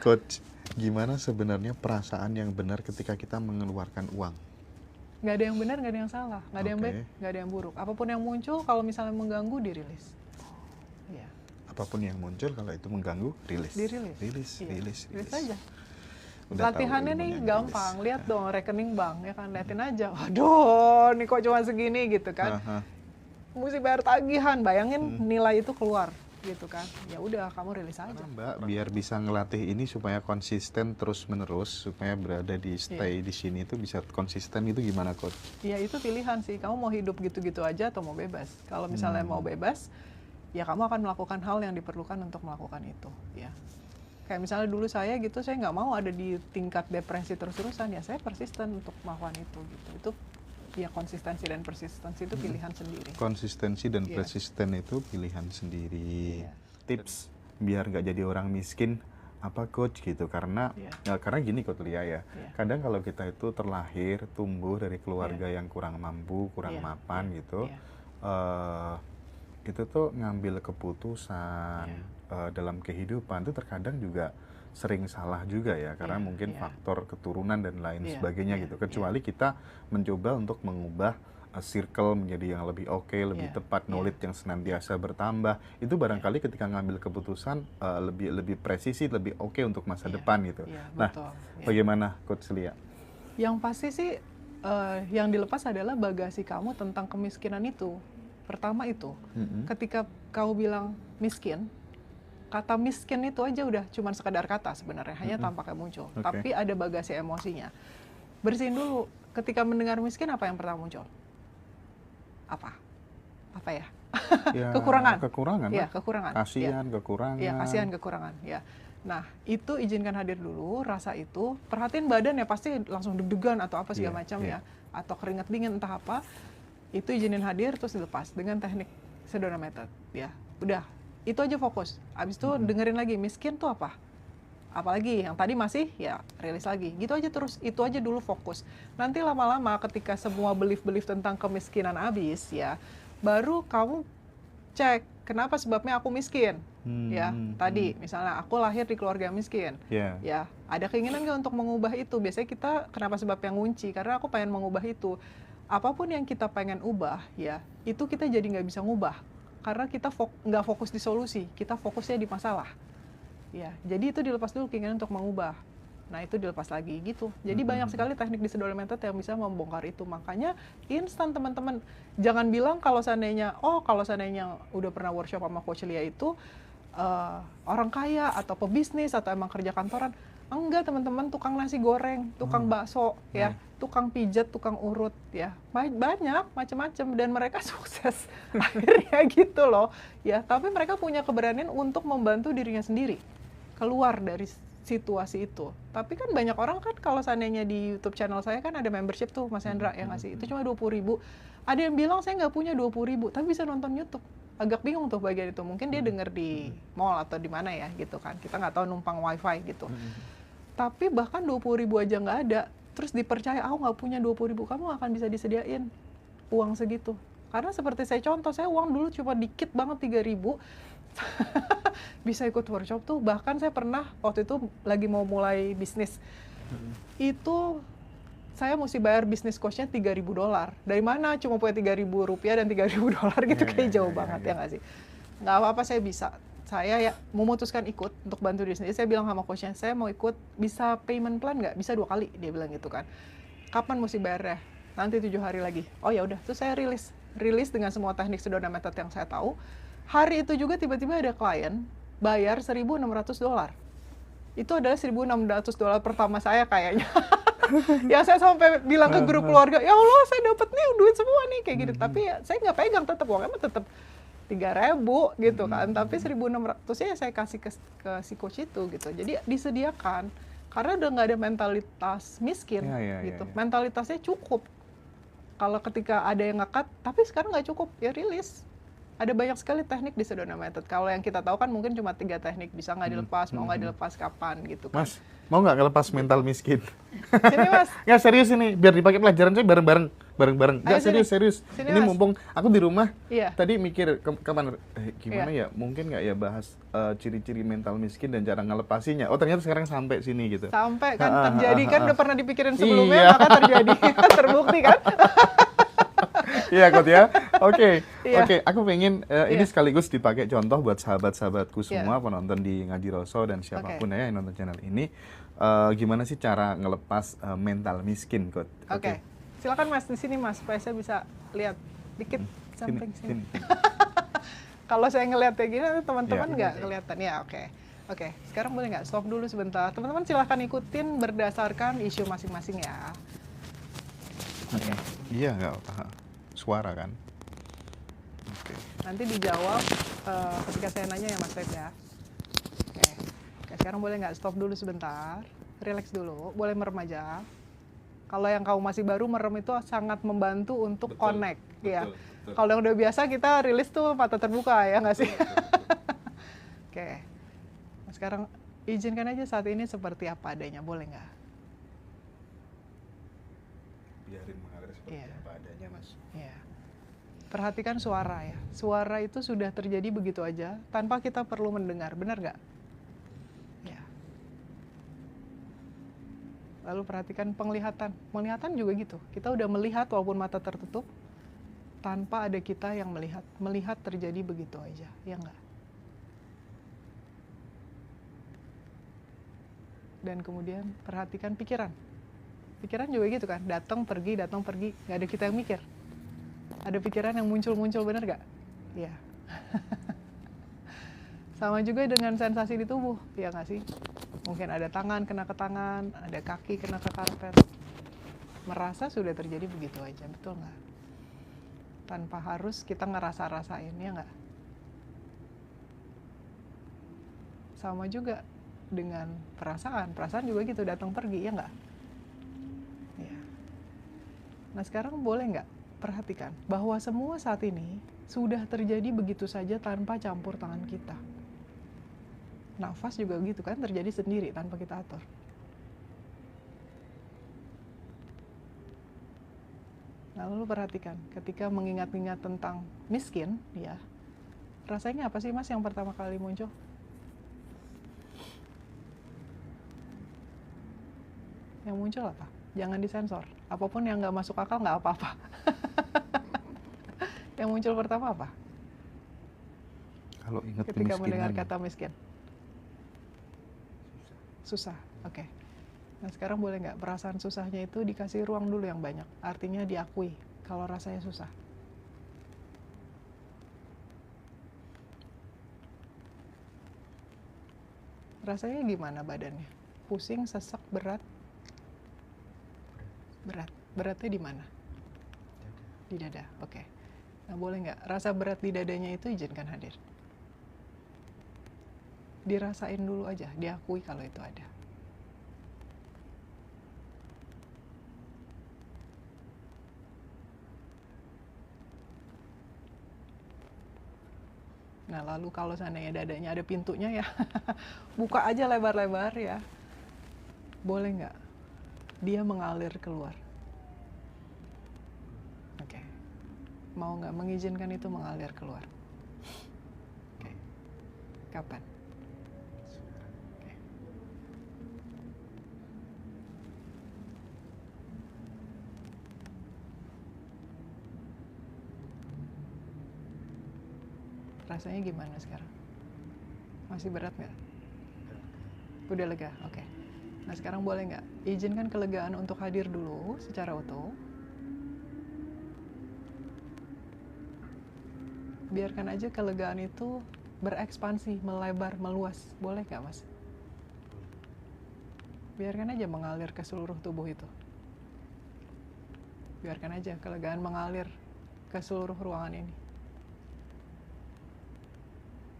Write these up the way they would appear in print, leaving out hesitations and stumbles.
Coach, gimana sebenarnya perasaan yang benar ketika kita mengeluarkan uang? Nggak ada yang benar, nggak ada yang salah, nggak ada yang Oke. baik, nggak ada yang buruk. Apapun yang muncul, kalau misalnya mengganggu, dirilis. Iya, Apapun yang muncul kalau itu mengganggu, rilis. dirilis. Rilis, Iya, rilis, rilis rilis. aja. Udah tahu Latihannya nih ilmunya gampang, rilis. lihat dong rekening bank, ya kan, liatin aja. Waduh, nih kok cuma segini gitu kan. Aha. Mesti bayar tagihan, bayangin nilai itu keluar gitu kan. Ya udah, kamu rilis aja. Karena Mbak, biar bisa ngelatih ini supaya konsisten terus-menerus, supaya berada di stay di sini itu bisa konsisten, itu gimana, Coach? Ya itu pilihan sih, kamu mau hidup gitu-gitu aja atau mau bebas. Kalau misalnya mau bebas, ya kamu akan melakukan hal yang diperlukan untuk melakukan itu. Ya. Kayak misalnya dulu saya gitu, saya nggak mau ada di tingkat depresi terus-terusan, ya saya persisten untuk melakukan itu gitu. Itu ya konsistensi dan persistensi itu pilihan sendiri. Konsistensi dan Iya. persisten itu pilihan sendiri. Iya. Tips biar nggak jadi orang miskin apa, Coach, gitu? Karena Iya. karena gini, Coach Lia, ya. Iya. Kadang kalau kita itu terlahir tumbuh dari keluarga yang kurang mampu, kurang Iya. mapan Iya. gitu, Iya. itu tuh ngambil keputusan Iya. dalam kehidupan itu terkadang juga sering salah juga ya, karena Iya. mungkin Iya. faktor keturunan dan lain Iya. sebagainya Iya. gitu. Kecuali kita mencoba untuk mengubah circle menjadi yang lebih oke, lebih Iya. tepat, Iya. knowledge yang senantiasa bertambah. Itu barangkali ketika ngambil keputusan lebih presisi, lebih oke untuk masa Iya. depan gitu. Iya, Nah, betul. Iya. bagaimana, Coach Lia? Yang pasti sih yang dilepas adalah bagasi kamu tentang kemiskinan itu. Pertama itu, ketika kau bilang miskin, kata miskin itu aja udah cuma sekadar kata sebenarnya, hanya tampaknya muncul. Oke. Tapi ada bagasi emosinya. Bersihin dulu, ketika mendengar miskin apa yang pertama muncul? Apa? Apa ya? Ya, Kekurangan. Kekurangan. Iya, lah. kekurangan. Kasihan, kekurangan. Iya, kasihan, kekurangan. Ya. Nah, itu izinkan hadir dulu, rasa itu. Perhatiin badan ya, pasti langsung deg-degan atau apa segala Iya, macam iya. ya. Atau keringat dingin, entah apa. Itu izinin hadir, terus dilepas dengan teknik Sedona Method. Ya, udah. Itu aja fokus. Abis itu dengerin lagi, miskin tuh apa? Apalagi yang tadi masih, ya rilis lagi. Gitu aja terus, itu aja dulu fokus. Nanti lama-lama ketika semua belief-belief tentang kemiskinan habis, ya, baru kamu cek, kenapa sebabnya aku miskin? Ya, tadi misalnya aku lahir di keluarga miskin. Iya. Ya, ada keinginan nggak untuk mengubah itu? Biasanya kita kenapa sebabnya ngunci? Karena aku pengen mengubah itu. Apapun yang kita pengen ubah, ya, itu kita jadi nggak bisa ngubah. Karena kita nggak fokus di solusi, kita fokusnya di masalah. Ya, jadi itu dilepas dulu keinginan untuk mengubah. Nah, itu dilepas lagi gitu. Jadi banyak sekali teknik di Sedona Method yang bisa membongkar itu. Makanya instan teman-teman. Jangan bilang kalau seandainya udah pernah workshop sama Coach Lia itu orang kaya atau pebisnis atau emang kerja kantoran. Enggak, teman-teman, tukang nasi goreng, tukang bakso, ya, tukang pijat, tukang urut, ya, banyak macam-macam dan mereka sukses akhirnya gitu loh, ya. Tapi mereka punya keberanian untuk membantu dirinya sendiri keluar dari situasi itu. Tapi kan banyak orang kan kalau seandainya di YouTube channel saya kan ada membership tuh, Mas Hendra yang ngasih itu cuma 20.000. Ada yang bilang saya nggak punya 20.000, tapi bisa nonton YouTube. Agak bingung tuh bagian itu. Mungkin dia denger di mall atau di mana ya gitu kan. Kita nggak tahu numpang wifi gitu. Tapi bahkan 20.000 aja nggak ada, terus dipercaya, aku nggak punya 20.000, kamu akan bisa disediain uang segitu. Karena seperti saya contoh, saya uang dulu cuma dikit banget 3.000, bisa ikut workshop tuh. Bahkan saya pernah waktu itu lagi mau mulai bisnis, itu saya mesti bayar bisnis coach-nya $3.000. Dari mana cuma punya $3.000 dan $3.000 gitu, kayak jauh banget ya nggak sih? Nggak apa-apa, saya bisa. Saya ya memutuskan ikut untuk bantu diri sendiri. Saya bilang sama coachnya, saya mau ikut, bisa payment plan nggak? Bisa 2 kali, dia bilang gitu kan. Kapan mesti bayarnya? Nanti 7 hari lagi. Oh ya udah, terus saya rilis dengan semua teknik Sedona Method yang saya tahu. Hari itu juga tiba-tiba ada klien bayar $1.600. Itu adalah $1.600 pertama saya kayaknya. Ya saya sampai bilang ke grup keluarga, ya Allah saya dapat nih duit semua nih kayak gitu. Tapi ya, saya nggak pegang, tetap uangnya tetap 3.000 gitu kan, tapi 1.600-nya saya kasih ke si coach itu gitu. Jadi disediakan karena udah nggak ada mentalitas miskin gitu. Mentalitasnya cukup. Kalau ketika ada yang ngekat, tapi sekarang nggak cukup, ya rilis. Ada banyak sekali teknik di Sedona Method. Kalau yang kita tahu kan mungkin cuma 3 teknik, bisa nggak dilepas, mau nggak dilepas kapan gitu kan. Mas, mau nggak ngelepas mental miskin? Sini Mas. Nggak, serius ini, biar dipakai pelajaran saya bareng-bareng. bareng-bareng. Ayo Nggak, sini. serius. Sini, Ini Mas. mumpung aku di rumah, Iya. tadi mikir kapan, gimana Iya. ya, mungkin nggak ya bahas ciri-ciri mental miskin dan cara ngelepasinya. Oh ternyata sekarang sampai sini gitu. Sampai kan Ha, ha, terjadi ha, kan ha. udah pernah dipikirin sebelumnya, Iya. maka terjadi. Terbukti kan? Iya Kot ya. Oke, Iya. aku pengen ini Iya. sekaligus dipakai contoh buat sahabat-sahabatku Iya. semua penonton di Ngaji Roso dan siapapun ya yang nonton channel ini. Gimana sih cara ngelepas mental miskin, Kot? Oke. Silakan Mas di sini Mas, supaya saya bisa lihat dikit samping sini. Kalau saya ngelihat kayak gini, teman-teman Iya. nggak kelihatan. Ya, oke. Oke, sekarang boleh nggak stop dulu sebentar. Teman-teman silahkan ikutin berdasarkan isu masing-masing ya. Oke. Iya nggak apa, suara kan? Oke. Nanti dijawab ketika saya nanya ya Mas Feb ya. Oke. Oke, sekarang boleh nggak stop dulu sebentar. Relax dulu, boleh merem aja. Kalau yang kamu masih baru, merem itu sangat membantu untuk connect. Ya. Kalau yang udah biasa kita rilis tuh mata terbuka ya nggak sih? Oke. Nah, sekarang izinkan aja saat ini seperti apa adanya, boleh nggak? Biarin mengalir seperti Iya. apa adanya, Mas. Ya. Perhatikan suara ya. Suara itu sudah terjadi begitu aja tanpa kita perlu mendengar, benar nggak? Ya. Lalu perhatikan penglihatan. Penglihatan juga gitu. Kita udah melihat walaupun mata tertutup tanpa ada kita yang melihat. Melihat terjadi begitu aja, ya nggak? Dan kemudian perhatikan pikiran. Pikiran juga gitu kan, datang pergi, nggak ada kita yang mikir. Ada pikiran yang muncul-muncul, bener nggak? Ya. Sama juga dengan sensasi di tubuh, ya nggak sih? Mungkin ada tangan kena ke tangan, ada kaki kena ke karpet. Merasa sudah terjadi begitu aja, betul nggak? Tanpa harus kita ngerasa-rasain, ya nggak? Sama juga dengan perasaan juga gitu, datang pergi, ya nggak? Ya. Nah sekarang boleh nggak perhatikan bahwa semua saat ini sudah terjadi begitu saja tanpa campur tangan kita. Nafas juga gitu kan, terjadi sendiri tanpa kita atur. Nah, lalu perhatikan, ketika mengingat-ingat tentang miskin, ya, rasanya apa sih Mas yang pertama kali muncul? Yang muncul apa? Jangan disensor. Apapun yang nggak masuk akal nggak apa-apa. Yang muncul pertama apa? Kalau ingat Ketika mendengar kemiskinan. kata miskin. Susah, oke. Nah sekarang boleh nggak perasaan susahnya itu dikasih ruang dulu yang banyak. Artinya diakui kalau rasanya susah. Rasanya gimana badannya? Pusing, sesak, berat? Berat. Beratnya di mana? Di dada, oke. Nah boleh nggak rasa berat di dadanya itu izinkan hadir. Dirasain dulu aja, diakui kalau itu ada. Nah lalu kalau seandainya dadanya ada pintunya ya, buka aja lebar-lebar ya. Boleh nggak dia mengalir keluar? Oke. Mau nggak mengizinkan itu mengalir keluar? Oke. Kapan? Oke. Rasanya gimana sekarang? Masih berat nggak? Udah lega? Oke. Nah sekarang boleh nggak izinkan kelegaan untuk hadir dulu secara utuh. Biarkan aja kelegaan itu berekspansi, melebar, meluas. Boleh nggak Mas? Biarkan aja mengalir ke seluruh tubuh itu. Biarkan aja kelegaan mengalir ke seluruh ruangan ini.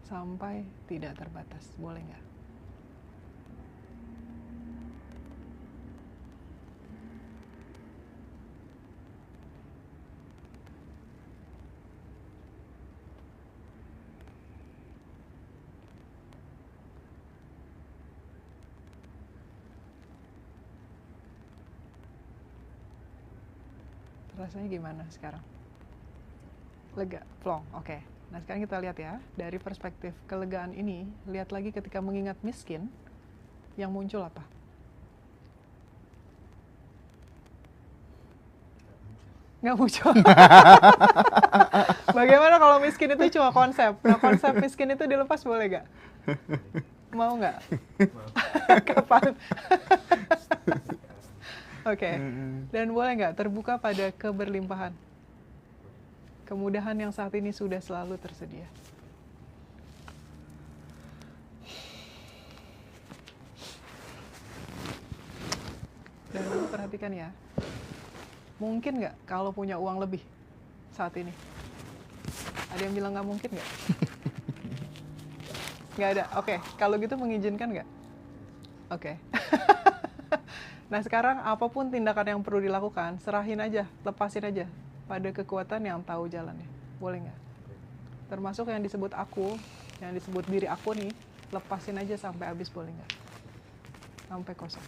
Sampai tidak terbatas. Boleh nggak? Rasanya gimana sekarang? Lega, plong, oke. Nah sekarang kita lihat ya, dari perspektif kelegaan ini, lihat lagi ketika mengingat miskin, yang muncul apa? Nggak muncul. Bagaimana kalau miskin itu cuma konsep? Nah konsep miskin itu dilepas boleh nggak? Mau nggak? Kapan? Oke. Dan boleh nggak terbuka pada keberlimpahan? Kemudahan yang saat ini sudah selalu tersedia. Dan dulu perhatikan ya, mungkin nggak kalau punya uang lebih saat ini? Ada yang bilang nggak mungkin nggak? Nggak ada. Oke, kalau gitu mengizinkan nggak? Oke. Nah sekarang apapun tindakan yang perlu dilakukan, serahin aja, lepasin aja pada kekuatan yang tahu jalannya. Boleh nggak? Termasuk yang disebut aku, yang disebut diri aku nih, lepasin aja sampai habis, boleh nggak? Sampai kosong.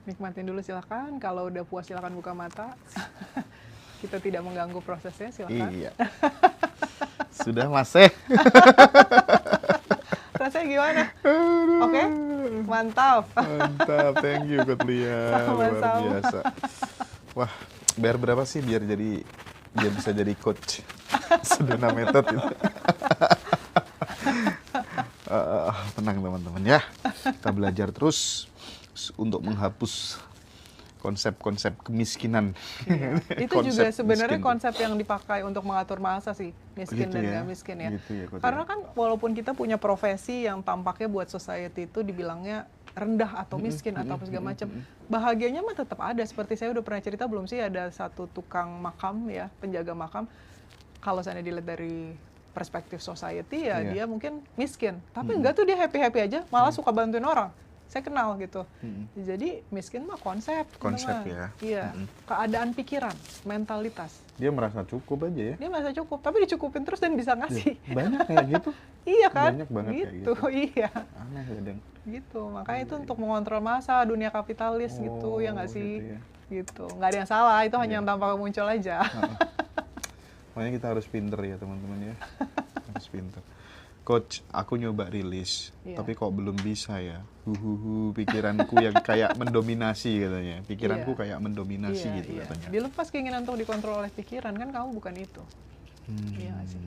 Nikmatin dulu silakan, kalau udah puas silakan buka mata. Kita tidak mengganggu prosesnya, silakan. Iya. Sudah Mas. Rasanya gimana? Oke? Mantap. Mantap, thank you Kotlia, luar Sama-sama. biasa. Wah, bayar berapa sih biar bisa jadi coach Seduna Method itu? Tenang teman-teman ya, kita belajar terus untuk menghapus konsep-konsep kemiskinan. Iya. Itu Konsep juga sebenarnya miskin. konsep yang dipakai untuk mengatur masa sih, miskin Gitu dan ya, nggak miskin ya. gitu ya, Kotlia. Karena kan walaupun kita punya profesi yang tampaknya buat society itu dibilangnya rendah atau miskin atau apa segala macam, bahagianya mah tetap ada. Seperti saya udah pernah cerita belum sih, ada satu tukang makam ya, penjaga makam. Kalau saya dilihat dari perspektif society ya, Iya. dia mungkin miskin, tapi enggak tuh, dia happy-happy aja, malah suka bantuin orang. Saya kenal gitu. Jadi miskin mah konsep. Konsep teman-teman. ya. Iya. Keadaan pikiran, mentalitas. Dia merasa cukup aja ya. Dia merasa cukup, tapi dicukupin terus dan bisa ngasih. Banyak kayak gitu. Iya kan? Banyak banget kayak gitu. Iya. Aneh kadang. Gitu. Makanya itu untuk mengontrol massa, dunia kapitalis gitu, ya nggak sih? Gitu ya. Gitu. Nggak ada yang salah, itu hanya Iya. yang tampak muncul aja. Makanya kita harus pinter ya teman-teman ya. Harus pinter. Coach, aku nyoba rilis, Iya. tapi kok belum bisa ya. Pikiranku yang kayak mendominasi katanya. Pikiranku Iya. kayak mendominasi Iya, gitu iya. katanya. Dilepas keinginan untuk dikontrol oleh pikiran, kan kamu bukan itu. Iya nggak sih?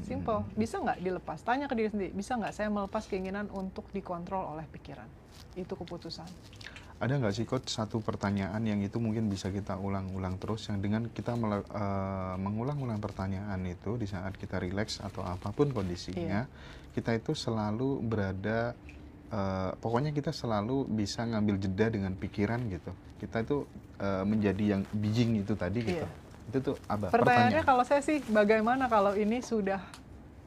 Simple. Bisa nggak dilepas? Tanya ke diri sendiri, bisa nggak saya melepas keinginan untuk dikontrol oleh pikiran? Itu keputusan. Ada nggak sih Coach satu pertanyaan yang itu mungkin bisa kita ulang-ulang terus, yang dengan kita mengulang-ulang pertanyaan itu di saat kita rileks atau apapun kondisinya, kita itu selalu berada, pokoknya kita selalu bisa ngambil jeda dengan pikiran gitu. Kita itu menjadi yang being itu tadi gitu. Iya. Itu tuh apa? Pertanyaannya kalau saya sih, bagaimana kalau ini sudah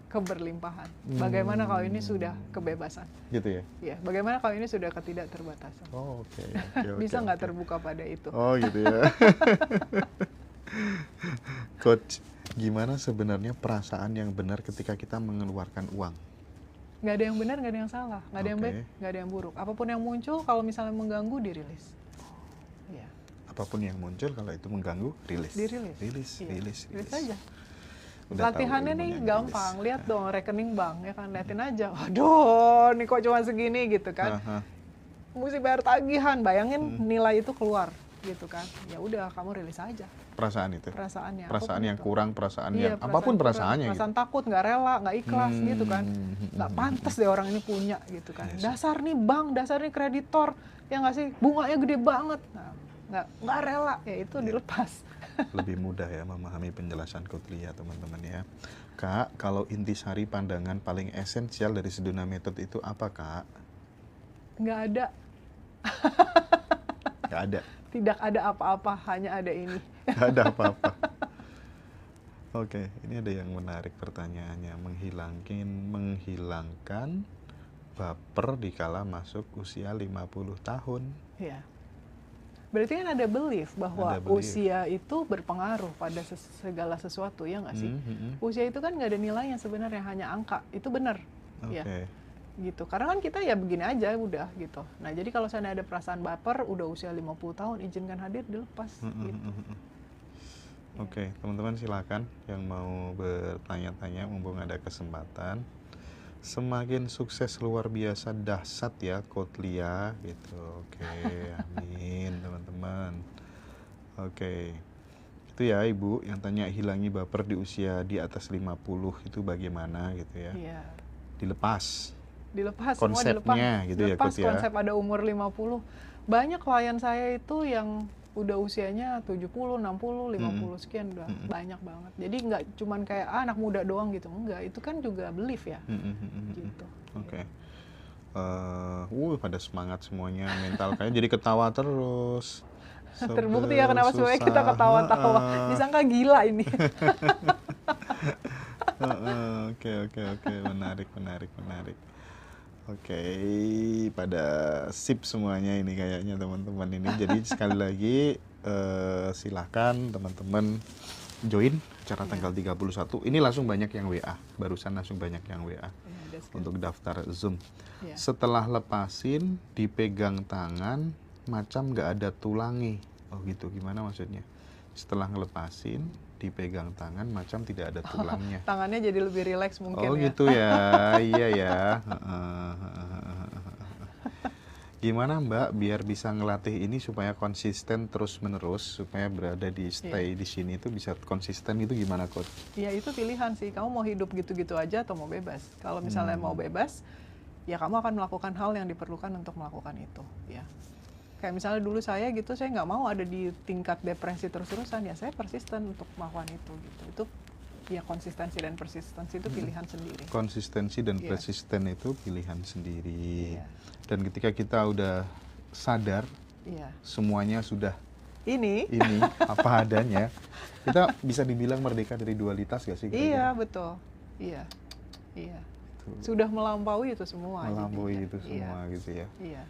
keberlimpahan? Bagaimana kalau ini sudah kebebasan? Gitu ya. Ya, bagaimana kalau ini sudah ketidakterbatasan? Oh, oke. Bisa nggak terbuka pada itu? Oh gitu ya. Coach, gimana sebenarnya perasaan yang benar ketika kita mengeluarkan uang? Nggak ada yang benar, nggak ada yang salah, nggak ada yang Oke. baik, nggak ada yang buruk. Apapun yang muncul, kalau misalnya mengganggu, dirilis. Iya, Apapun yang muncul kalau itu mengganggu, rilis. dirilis. Rilis, Iya, rilis, rilis rilis. aja. Udah tahu Latihannya nih ilmunya gampang, rilis. lihat dong rekening bank, ya kan, liatin aja. Aduh, nih kok cuma segini gitu kan. Aha. Mesti bayar tagihan, bayangin nilai itu keluar gitu kan. Ya udah, kamu rilis aja Perasaan itu. perasaannya. Perasaan apapun yang itu. kurang, perasaan Iya, yang apapun kurang, perasaannya gitu. perasaan takut, nggak rela, nggak ikhlas gitu kan, Hmm. nggak pantas deh orang ini punya gitu kan. Iya sih. Dasar nih bank, dasar nih kreditor, ya nggak sih, bunganya gede banget, nah, nggak rela, ya itu dilepas. Lebih mudah ya memahami penjelasan Kotlia teman-teman ya. Kak, kalau intisari pandangan paling esensial dari Seduna Method itu apa Kak? Nggak ada, Gak ada. tidak ada apa-apa, hanya ada ini. Gak ada apa-apa. Oke, ini ada yang menarik pertanyaannya. Menghilangkan baper dikala masuk usia 50 tahun. Ya, Berarti kan ada belief bahwa Ada belief. usia itu berpengaruh pada segala sesuatu, ya nggak sih? Usia itu kan nggak ada nilainya sebenarnya, hanya angka. Itu benar, Oke. ya. Gitu. Karena kan kita ya begini aja udah gitu. Nah, jadi kalau saya ada perasaan baper, udah usia 50 tahun, izinkan hadir, dilepas gitu. Oke, teman-teman silakan yang mau bertanya-tanya mumpung ada kesempatan. Semakin sukses luar biasa dahsyat ya Kotlia gitu. Oke, amin teman-teman. Oke. Itu ya Ibu yang tanya hilangi baper di usia di atas 50 itu bagaimana gitu ya. Iya. Dilepas. Dilepas, semua dilepas. Konsepnya gitu ya, Lepas Kot ya. konsep ada umur 50. Banyak klien saya itu yang udah usianya 70, 60, 50 sekian udah banyak banget. Jadi nggak cuman kayak anak muda doang gitu, enggak. Itu kan juga belief ya. Gitu. Oke. Pada semangat semuanya, mental kayaknya jadi ketawa terus. Terbukti ya kenapa semuanya kita Susah. ketawa-tawa. Disangka gila ini. Oke. Menarik. Oke, pada sip semuanya ini kayaknya teman-teman ini. Jadi sekali lagi silahkan teman-teman join acara tanggal 31. Ini langsung banyak yang WA, barusan langsung banyak yang WA untuk daftar Zoom. Ya. Setelah lepasin, dipegang tangan, macam nggak ada tulangnya. Oh gitu, gimana maksudnya? Setelah ngelepasin, dipegang tangan, macam tidak ada tulangnya. Tangannya jadi lebih rileks mungkin Oh ya. gitu ya, iya ya. Gimana Mbak biar bisa ngelatih ini supaya konsisten terus-menerus, supaya berada di stay di sini itu bisa konsisten itu gimana Coach? Ya itu pilihan sih, kamu mau hidup gitu-gitu aja atau mau bebas. Kalau misalnya mau bebas, ya kamu akan melakukan hal yang diperlukan untuk melakukan itu. Ya. Kayak misalnya dulu saya gitu, saya nggak mau ada di tingkat depresi terus-terusan, ya saya persisten untuk melakukan itu. Gitu. Itu ya konsistensi dan persistensi itu pilihan sendiri. Konsistensi dan persisten itu pilihan sendiri. Iya. Dan ketika kita udah sadar, semuanya sudah ini apa adanya, kita bisa dibilang merdeka dari dualitas gak sih? Iya betul, iya. Sudah melampaui itu semua. Melampaui itu semua gitu ya. Iya.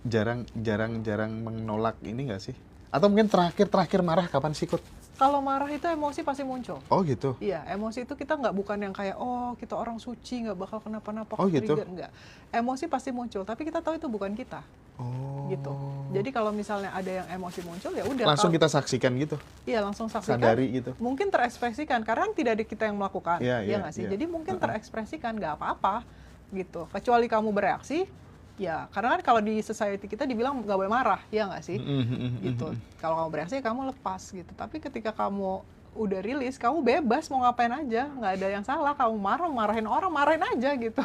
jarang menolak ini nggak sih? Atau mungkin terakhir marah kapan sih Kut? Kalau marah itu emosi pasti muncul. Oh gitu? Iya, emosi itu kita nggak bukan yang kayak kita orang suci nggak bakal kenapa-napa. Oh gitu? Nggak. Emosi pasti muncul, tapi kita tahu itu bukan kita. Oh. Gitu. Jadi kalau misalnya ada yang emosi muncul ya udah. Langsung kita saksikan gitu? Iya langsung saksikan. Sadari gitu? Mungkin terekspresikan karena tidak ada kita yang melakukan. Iya nggak sih? Jadi mungkin terekspresikan nggak apa-apa gitu. Kecuali kamu bereaksi. Ya, karena kan kalau di society kita dibilang nggak boleh marah, ya nggak sih? Gitu. Kalau kamu bereaksi, kamu lepas gitu. Tapi ketika kamu udah rilis, kamu bebas mau ngapain aja, nggak ada yang salah. Kamu marahin orang, marahin aja gitu.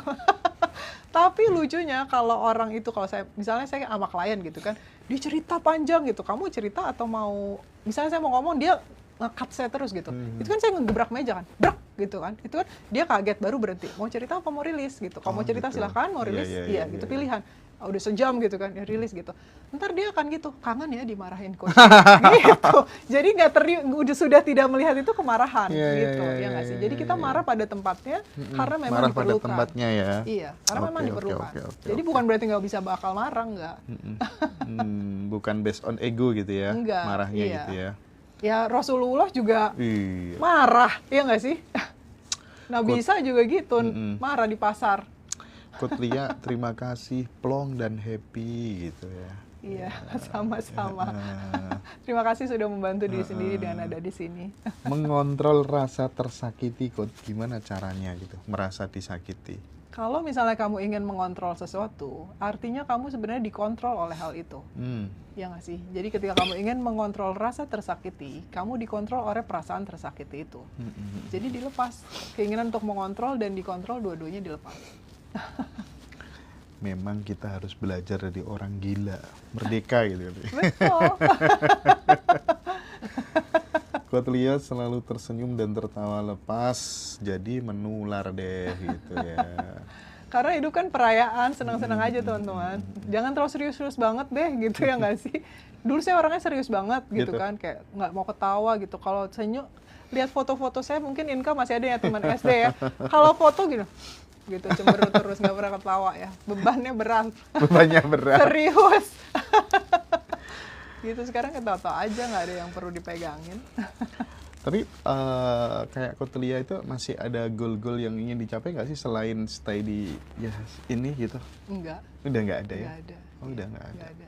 Tapi lucunya kalau orang itu, kalau misalnya saya sama klien gitu kan, dia cerita panjang gitu. Kamu cerita atau mau, misalnya saya mau ngomong, dia nge-cut saya terus gitu. Itu kan saya ngegebrak meja kan, brak gitu kan. Itu kan dia kaget baru berhenti. Mau cerita apa mau rilis gitu. Kalau mau cerita gitu. silahkan, mau rilis gitu pilihan. Udah sejam gitu kan, ya rilis gitu. Ntar dia akan gitu, kangen ya dimarahin coach. Gitu. Jadi sudah tidak melihat itu kemarahan gitu, ya nggak sih? Jadi kita marah pada tempatnya karena memang marah diperlukan. pada tempatnya ya. Iya, karena memang diperlukan. Jadi bukan berarti nggak bisa bakal marah, nggak. Bukan based on ego gitu ya, Enggak, marahnya gitu ya. Ya Rasulullah juga Iya. marah, ya nggak sih? Nabi Isa juga gitu, marah di pasar. Kotlia, terima kasih, plong dan happy gitu ya. Iya, sama-sama. Terima kasih sudah membantu diri sendiri dengan ada di sini. Mengontrol rasa tersakiti, Kot, gimana caranya gitu, merasa disakiti? Kalau misalnya kamu ingin mengontrol sesuatu, artinya kamu sebenarnya dikontrol oleh hal itu. Ya nggak sih? Jadi ketika kamu ingin mengontrol rasa tersakiti, kamu dikontrol oleh perasaan tersakiti itu. Jadi dilepas. Keinginan untuk mengontrol dan dikontrol, dua-duanya dilepas. Memang kita harus belajar dari orang gila, merdeka gitu. Betul. Kotlia selalu tersenyum dan tertawa lepas, jadi menular deh gitu ya. Karena hidup kan perayaan, senang-senang aja teman-teman. Jangan terlalu serius-serius banget deh gitu ya nggak sih? Dulu saya orangnya serius banget gitu kan, kayak nggak mau ketawa gitu. Kalau senyum, lihat foto-foto saya mungkin Inka masih ada ya teman SD ya. Kalau foto gitu cemberut terus nggak pernah ketawa ya. Bebannya berat. Bebannya berat. Serius. Gitu sekarang kita tahu aja nggak ada yang perlu dipegangin. Tapi kayak Kotelia itu masih ada goal-goal yang ingin dicapai nggak sih selain stay di ya ini gitu? Enggak, Udah nggak ada ya? nggak ada. Oh, udah nggak ada. Nggak ada.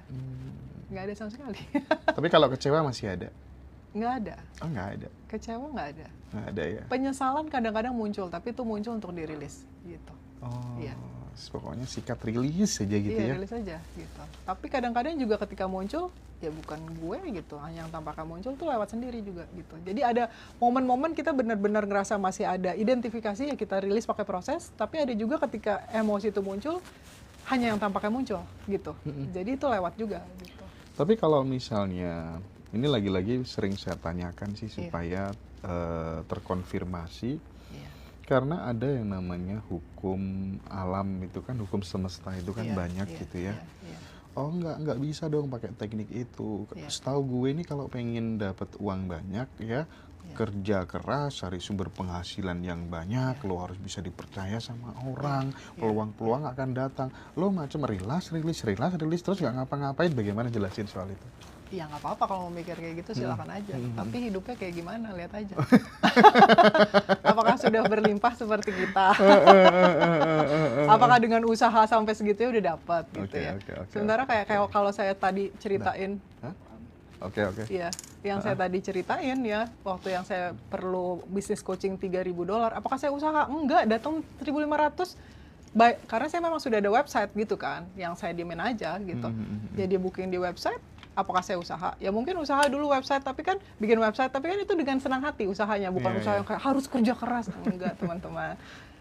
Nggak ada sama sekali. Tapi kalau kecewa masih ada? Nggak ada. Oh, nggak ada. Kecewa nggak ada. Nggak ada ya? Penyesalan kadang-kadang muncul, tapi itu muncul untuk dirilis gitu. Oh, Iya. pokoknya sikat rilis aja gitu Iya, ya? rilis aja gitu. Tapi kadang-kadang juga ketika muncul, ya bukan gue gitu, yang tampaknya muncul tuh lewat sendiri juga gitu. Jadi ada momen-momen kita benar-benar ngerasa masih ada identifikasi ya kita rilis pakai proses, tapi ada juga ketika emosi itu muncul, hanya yang tampaknya muncul gitu. Jadi itu lewat juga gitu. Tapi kalau misalnya, ini lagi-lagi sering saya tanyakan sih Iya. supaya terkonfirmasi, Iya. karena ada yang namanya hukum alam itu kan, hukum semesta itu kan Iya, banyak iya, gitu ya. iya, iya. Oh nggak bisa dong pakai teknik itu. Iya. Setahu gue ini kalau pengen dapat uang banyak ya, kerja keras, cari sumber penghasilan yang banyak, lo harus bisa dipercaya sama orang, peluang-peluang akan datang. Lo macam rilis, terus nggak ngapa-ngapain, bagaimana jelasin soal itu? Ya nggak apa-apa kalau mau mikir kayak gitu silakan aja. Tapi hidupnya kayak gimana, lihat aja. Apakah sudah berlimpah seperti kita? Apakah dengan usaha sampai segitu udah dapat gitu ya? Oke. Sementara kayak kalau saya tadi ceritain, Oke. ya, yang saya tadi ceritain ya, waktu yang saya perlu bisnis coaching $3.000, apakah saya usaha? Enggak, datang 1.500. Karena saya memang sudah ada website gitu kan, yang saya diemin aja gitu. Jadi booking di website, apakah saya usaha? Ya mungkin usaha dulu website, tapi kan bikin website, tapi kan itu dengan senang hati usahanya, bukan usaha yang kayak harus kerja keras. Enggak, teman-teman.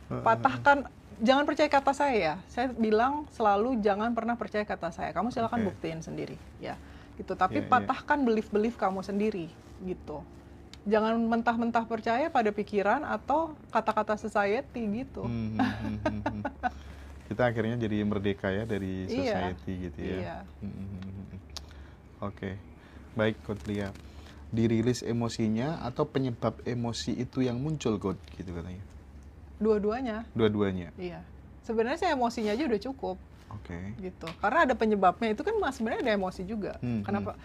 Patahkan, jangan percaya kata saya ya. Saya bilang selalu jangan pernah percaya kata saya. Kamu silakan buktiin sendiri, ya. Gitu. Tapi patahkan belief kamu sendiri, gitu. Jangan mentah-mentah percaya pada pikiran atau kata-kata society gitu. Kita akhirnya jadi merdeka ya dari society gitu ya. Iya. Oke, baik Kotelia. Dirilis emosinya atau penyebab emosi itu yang muncul, Kot, gitu katanya? Dua-duanya. Dua-duanya. Iya. Sebenarnya saya emosinya aja udah cukup. Oke. Gitu. Karena ada penyebabnya itu kan sebenarnya ada emosi juga. Kenapa?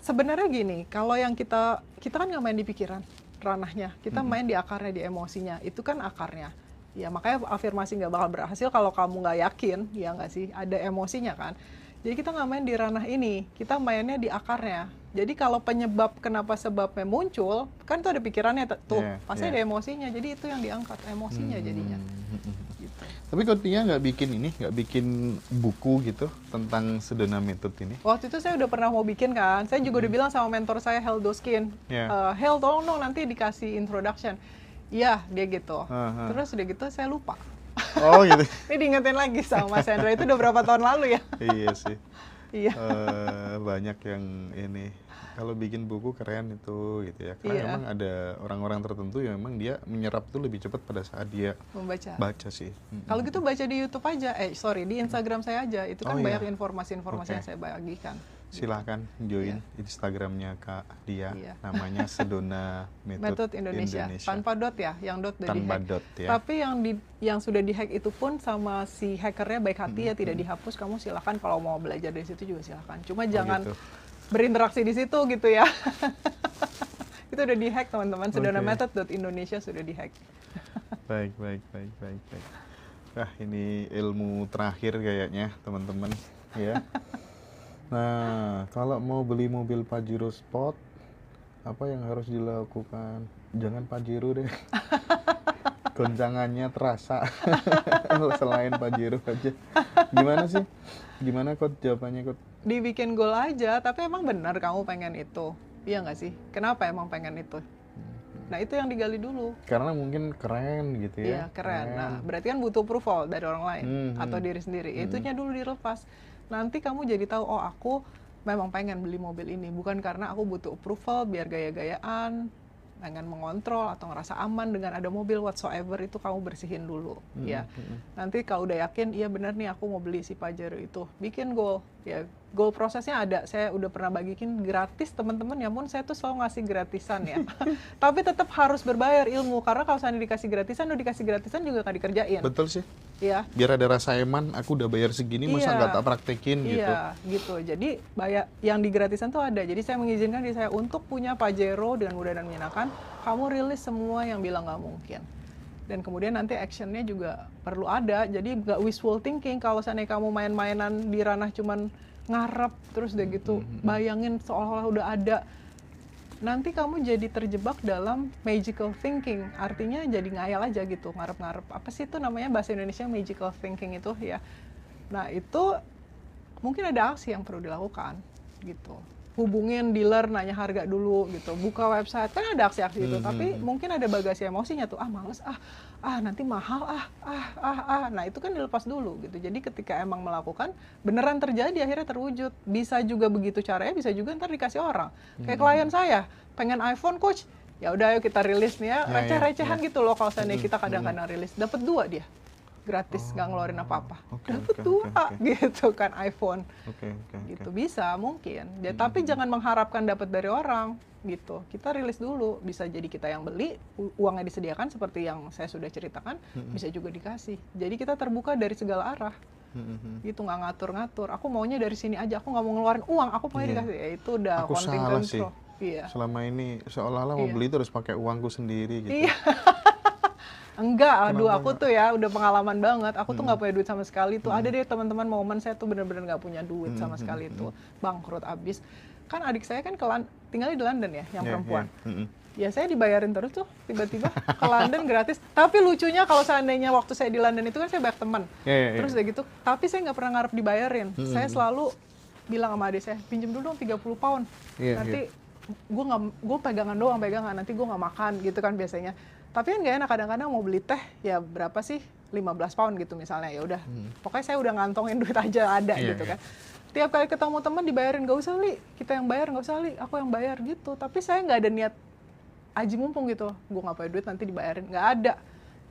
Sebenarnya gini, kalau yang kita kan nggak main di pikiran ranahnya, kita main di akarnya, di emosinya. Itu kan akarnya. Ya makanya afirmasi nggak bakal berhasil kalau kamu nggak yakin, ya nggak sih? Ada emosinya kan. Jadi kita nggak main di ranah ini, kita mainnya di akarnya. Jadi kalau penyebab kenapa sebabnya muncul, kan itu ada pikirannya tuh, pasti ada emosinya. Jadi itu yang diangkat, emosinya jadinya. Gitu. Tapi Kotelia nggak bikin buku gitu tentang Sedona Method ini? Waktu itu saya udah pernah mau bikin kan, saya juga udah bilang sama mentor saya, Hel Doskin, Hel tolong dong nanti dikasih introduction. Iya, dia gitu. Terus udah gitu saya lupa. Oh gitu. Ini diingetin lagi sama Mas Hendra, itu udah berapa tahun lalu ya? Iya sih. Iya. Banyak yang ini, kalau bikin buku keren itu gitu ya. Karena memang ada orang-orang tertentu yang memang dia menyerap tuh lebih cepat pada saat dia baca sih. Kalau gitu baca di YouTube aja, di Instagram saya aja. Itu kan banyak informasi-informasi yang saya bagikan. Silahkan join Instagramnya Kak Dia, namanya Sedona Method Indonesia. Tanpa dot ya, yang dot udah tanpa di-hack. dot ya. Tapi yang sudah di-hack itu pun sama si hackernya baik hati ya, tidak dihapus. Kamu silahkan kalau mau belajar dari situ juga silahkan. Cuma jangan berinteraksi di situ gitu ya. Itu udah di-hack teman-teman. Sedona Method.Indonesia sudah di-hack. Baik. Wah, ini ilmu terakhir kayaknya teman-teman ya. Nah, kalau mau beli mobil Pajero Sport, apa yang harus dilakukan? Jangan Pajero deh. Goncangannya terasa. Selain Pajero aja. Gimana sih? Gimana Kot jawabannya, Kot? Dibikin goal aja, tapi emang benar kamu pengen itu. Iya nggak sih? Kenapa emang pengen itu? Nah, itu yang digali dulu. Karena mungkin keren gitu ya. Iya, keren. Nah, berarti kan butuh approval dari orang lain atau diri sendiri. Itunya dulu dilepas. Nanti kamu jadi tahu, oh aku memang pengen beli mobil ini. Bukan karena aku butuh approval, biar gaya-gayaan, pengen mengontrol atau ngerasa aman dengan ada mobil whatsoever, itu kamu bersihin dulu. Ya. Nanti kalau udah yakin, iya benar nih aku mau beli si Pajero itu. Bikin goal. Ya, goal prosesnya ada. Saya udah pernah bagiin gratis teman-teman, ya pun saya tuh selalu ngasih gratisan ya. Tapi tetap harus berbayar ilmu, karena kalau saya dikasih gratisan juga nggak dikerjain. Betul sih. ya. Biar ada rasa eman, aku udah bayar segini, masa nggak tak praktekin gitu. Iya, gitu. Jadi yang di gratisan tuh ada. Jadi saya mengizinkan diri saya untuk punya Pajero dengan mudah dan menyenangkan. Kamu rilis semua yang bilang nggak mungkin. Dan kemudian nanti actionnya juga perlu ada. Jadi nggak wishful thinking. Kalau seandainya kamu main-mainan di ranah cuman ngarep, terus udah gitu bayangin seolah-olah udah ada. Nanti kamu jadi terjebak dalam magical thinking, artinya jadi ngayal aja gitu, ngarep-ngarep. Apa sih itu namanya bahasa Indonesia magical thinking itu ya? Nah itu mungkin ada aksi yang perlu dilakukan gitu. Hubungin dealer, nanya harga dulu gitu, buka website, kan ada aksi-aksi itu. Tapi mungkin ada bagasi emosinya tuh, males nanti mahal nah itu kan dilepas dulu gitu. Jadi ketika emang melakukan beneran terjadi, akhirnya terwujud. Bisa juga begitu caranya, bisa juga ntar dikasih orang. Kayak klien saya pengen iPhone, coach, ya udah ayo kita rilis nih ya, receh-recehan gitu loh. Kalau seandainya kita kadang-kadang rilis, dapat 2 dia gratis, nggak ngeluarin apa-apa, dapat 2 gitu kan iPhone. Gitu bisa mungkin ya, tapi jangan mengharapkan dapat dari orang gitu. Kita rilis dulu, bisa jadi kita yang beli, uangnya disediakan seperti yang saya sudah ceritakan, bisa juga dikasih. Jadi kita terbuka dari segala arah gitu, nggak ngatur-ngatur. Aku maunya dari sini aja, aku nggak mau ngeluarin uang, aku maunya dikasih. Ya itu udah Aku konten salah control. sih. Selama ini seolah-olah mau beli itu harus pakai uangku sendiri gitu. Enggak, aduh aku tuh ya udah pengalaman banget. Aku tuh nggak punya duit sama sekali tuh. Ada deh teman-teman momen saya tuh bener-bener nggak punya duit sama sekali tuh, bangkrut abis. Kan adik saya kan tinggalnya di London ya, yang perempuan. Ya saya dibayarin terus tuh, tiba-tiba ke London gratis. Tapi lucunya kalau seandainya waktu saya di London itu kan saya banyak teman. Terus udah gitu, tapi saya nggak pernah ngarep dibayarin. Saya selalu bilang sama adik saya, pinjem dulu dong 30 pound. Nanti gue pegangan doang, nanti gue nggak makan gitu kan biasanya. Tapi kan gak enak, kadang-kadang mau beli teh ya berapa sih, 15 pound gitu misalnya, ya udah pokoknya saya udah ngantongin duit aja ada gitu kan. Tiap kali ketemu teman dibayarin, gak usah Li, kita yang bayar, gak usah Li, aku yang bayar gitu. Tapi saya nggak ada niat aji mumpung gitu, gue nggak punya duit nanti dibayarin, nggak ada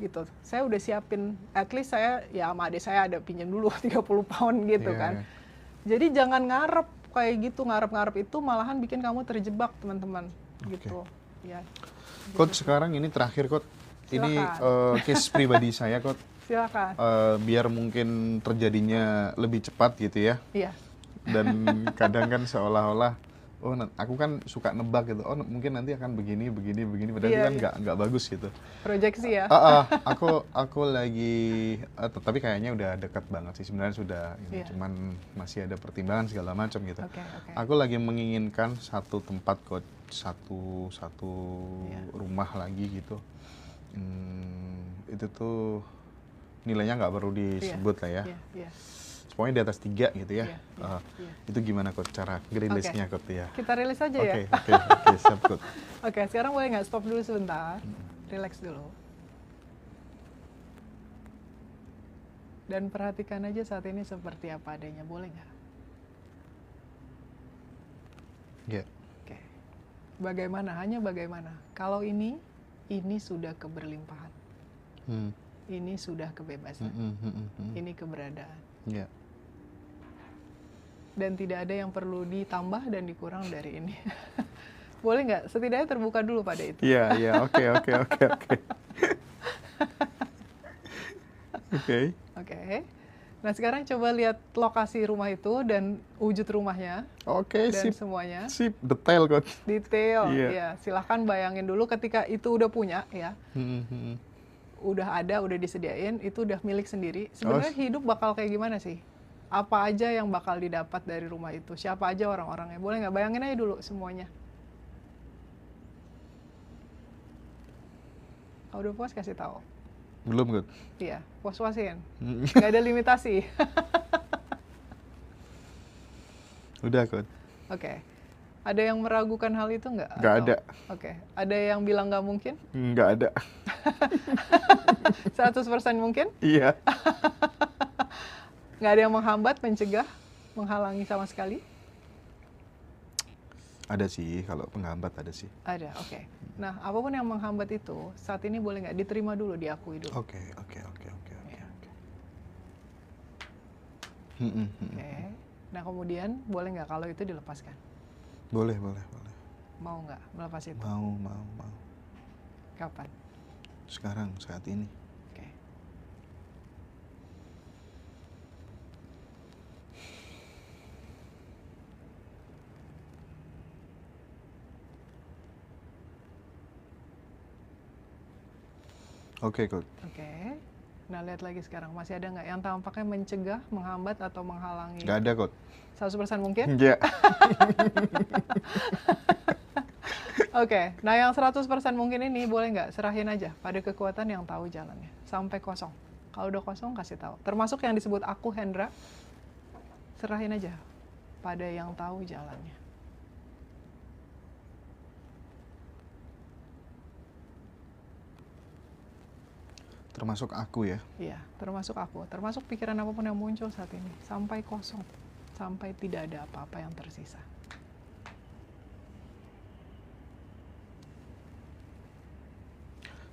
gitu. Saya udah siapin, at least saya ya sama adik saya ada pinjam dulu 30 pound gitu kan. Jadi jangan ngarep kayak gitu, ngarep-ngarep itu malahan bikin kamu terjebak teman-teman gitu ya. Coach, sekarang ini terakhir, Coach. Ini case pribadi saya, Coach. Silakan. Biar mungkin terjadinya lebih cepat gitu ya. Iya. Dan kadang kan seolah-olah, aku kan suka nebak gitu. Mungkin nanti akan begini. Padahal itu kan nggak bagus gitu. Proyeksi ya. Aku lagi, tapi kayaknya udah dekat banget sih. Sebenarnya sudah, cuman masih ada pertimbangan segala macam gitu. Aku lagi menginginkan satu tempat, Coach. Satu rumah lagi gitu. Itu tuh nilainya nggak perlu disebut lah ya. Pokoknya di atas 3 gitu ya. Itu gimana, Coach, cara rilisnya, Coach ya? Kita rilis aja ya. Oke, siap, Coach. Oke, sekarang boleh nggak stop dulu sebentar, relax dulu. Dan perhatikan aja saat ini seperti apa adanya, boleh nggak? Iya. Oke. Bagaimana? Hanya bagaimana? Kalau ini sudah keberlimpahan. Ini sudah kebebasan. Ini keberadaan. Iya. Dan tidak ada yang perlu ditambah dan dikurang dari ini. Boleh nggak? Setidaknya terbuka dulu pada itu. Iya, oke. Oke. Nah sekarang coba lihat lokasi rumah itu dan wujud rumahnya. Oke, dan sip. semuanya. Sip, detail, Coach. Detail, ya. Silahkan bayangin dulu ketika itu udah punya, ya. Udah ada, udah disediain, itu udah milik sendiri. Sebenarnya hidup bakal kayak gimana sih? Apa aja yang bakal didapat dari rumah itu? Siapa aja orang-orangnya? Boleh nggak? Bayangin aja dulu semuanya. Kalau udah puas kasih tahu. Belum, Coach. Iya, puas-puasin. Nggak ada limitasi. Udah, Coach. Oke. Ada yang meragukan hal itu nggak? Nggak ada. Oke. Ada yang bilang nggak mungkin? Nggak ada. 100% mungkin? Iya. Nggak ada yang menghambat, mencegah, menghalangi sama sekali? Ada sih, kalau penghambat ada sih. Ada, oke. Nah, apapun yang menghambat itu, saat ini boleh nggak diterima dulu, diakui dulu. Oke. Nah, kemudian boleh nggak kalau itu dilepaskan? Boleh. Mau nggak melepas itu? Mau. Kapan? Sekarang, saat ini. Oke. Oke, Coach. Oke. Nah, lihat lagi sekarang. Masih ada nggak yang tampaknya mencegah, menghambat, atau menghalangi? Nggak ada, Coach. 100% mungkin? Iya. Oke. Nah, yang 100% mungkin ini boleh nggak serahin aja pada kekuatan yang tahu jalannya. Sampai kosong. Kalau udah kosong, kasih tahu. Termasuk yang disebut aku, Hendra. Serahin aja pada yang tahu jalannya. Termasuk aku ya. Iya, termasuk aku. Termasuk pikiran apapun yang muncul saat ini. Sampai kosong. Sampai tidak ada apa-apa yang tersisa.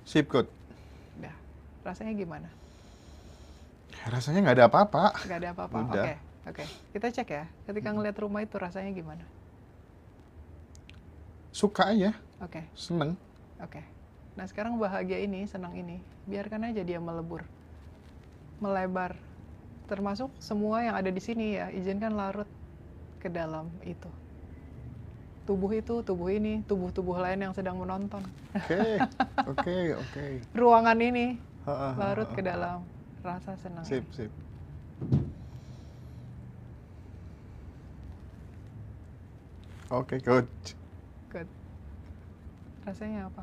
Sip, Coach. Udah. Rasanya gimana? Rasanya nggak ada apa-apa. Nggak ada apa-apa. Udah. Oke. Oke. Kita cek ya. Ketika ngeliat rumah itu rasanya gimana? Suka aja, Oke. seneng. Oke. Nah, sekarang bahagia ini, senang ini, biarkan aja dia melebur. Melebar. Termasuk semua yang ada di sini ya, izinkan larut ke dalam itu. Tubuh itu, tubuh ini, tubuh-tubuh lain yang sedang menonton. Oke, oke, oke. Ruangan ini Ha, ha, ha, larut ha. ke dalam rasa senang. Sip, ini. sip. Oke, Coach. Good. Rasanya apa?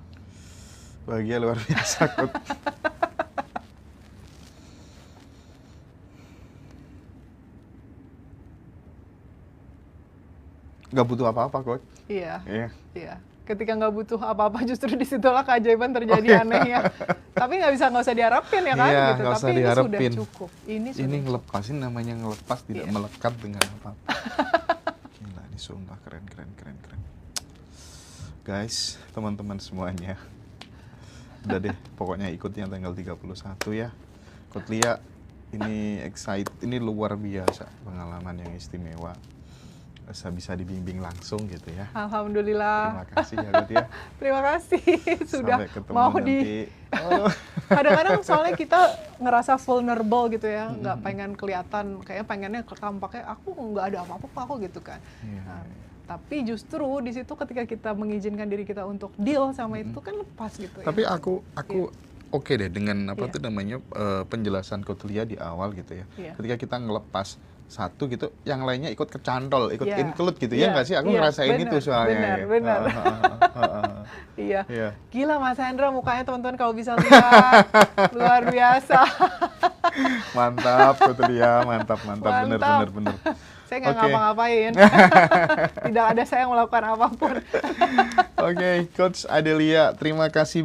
Bahagia luar biasa, Coach. Nggak butuh apa-apa, Coach. Iya, Iya. iya. Ketika nggak butuh apa-apa, justru disitulah keajaiban terjadi anehnya. Tapi nggak usah diharapin ya kan? Iya, Gitu. nggak Tapi usah ini diharapin. sudah cukup. Ini sudah Ini cukup. ngelepasin namanya ngelepas, tidak Iya. melekat dengan apa-apa. Gila, ini sumpah keren. Guys, teman-teman semuanya. Udah deh, pokoknya ikut yang tanggal 31 ya. Coach Lia, ini ini luar biasa pengalaman yang istimewa. Bisa dibimbing langsung gitu ya. Alhamdulillah. Terima kasih ya, Coach ya. Terima kasih sudah Sampai ketemu mau nanti. Oh. Kadang-kadang soalnya kita ngerasa vulnerable gitu ya, nggak pengen kelihatan, kayaknya pengennya tampaknya aku nggak ada apa-apa aku gitu kan. Iya. Nah, tapi justru di situ ketika kita mengizinkan diri kita untuk deal sama itu kan lepas gitu Tapi ya. aku oke deh dengan apa Iya. tuh namanya penjelasan Coach Lia di awal gitu ya. Iya. Ketika kita ngelepas satu gitu, yang lainnya ikut kecantol, ikut Iya. include gitu Iya. ya nggak sih? Aku Iya, ngerasain benar, itu soalnya. benar. Iya. Iya. Gila Mas Hendra mukanya teman-teman kalau bisa lihat luar biasa. Mantap Coach Lia, mantap. Mantap. Bener. Saya nggak Oke. ngapa-ngapain. Tidak ada saya yang melakukan apapun. Oke, Coach Adelia, terima kasih.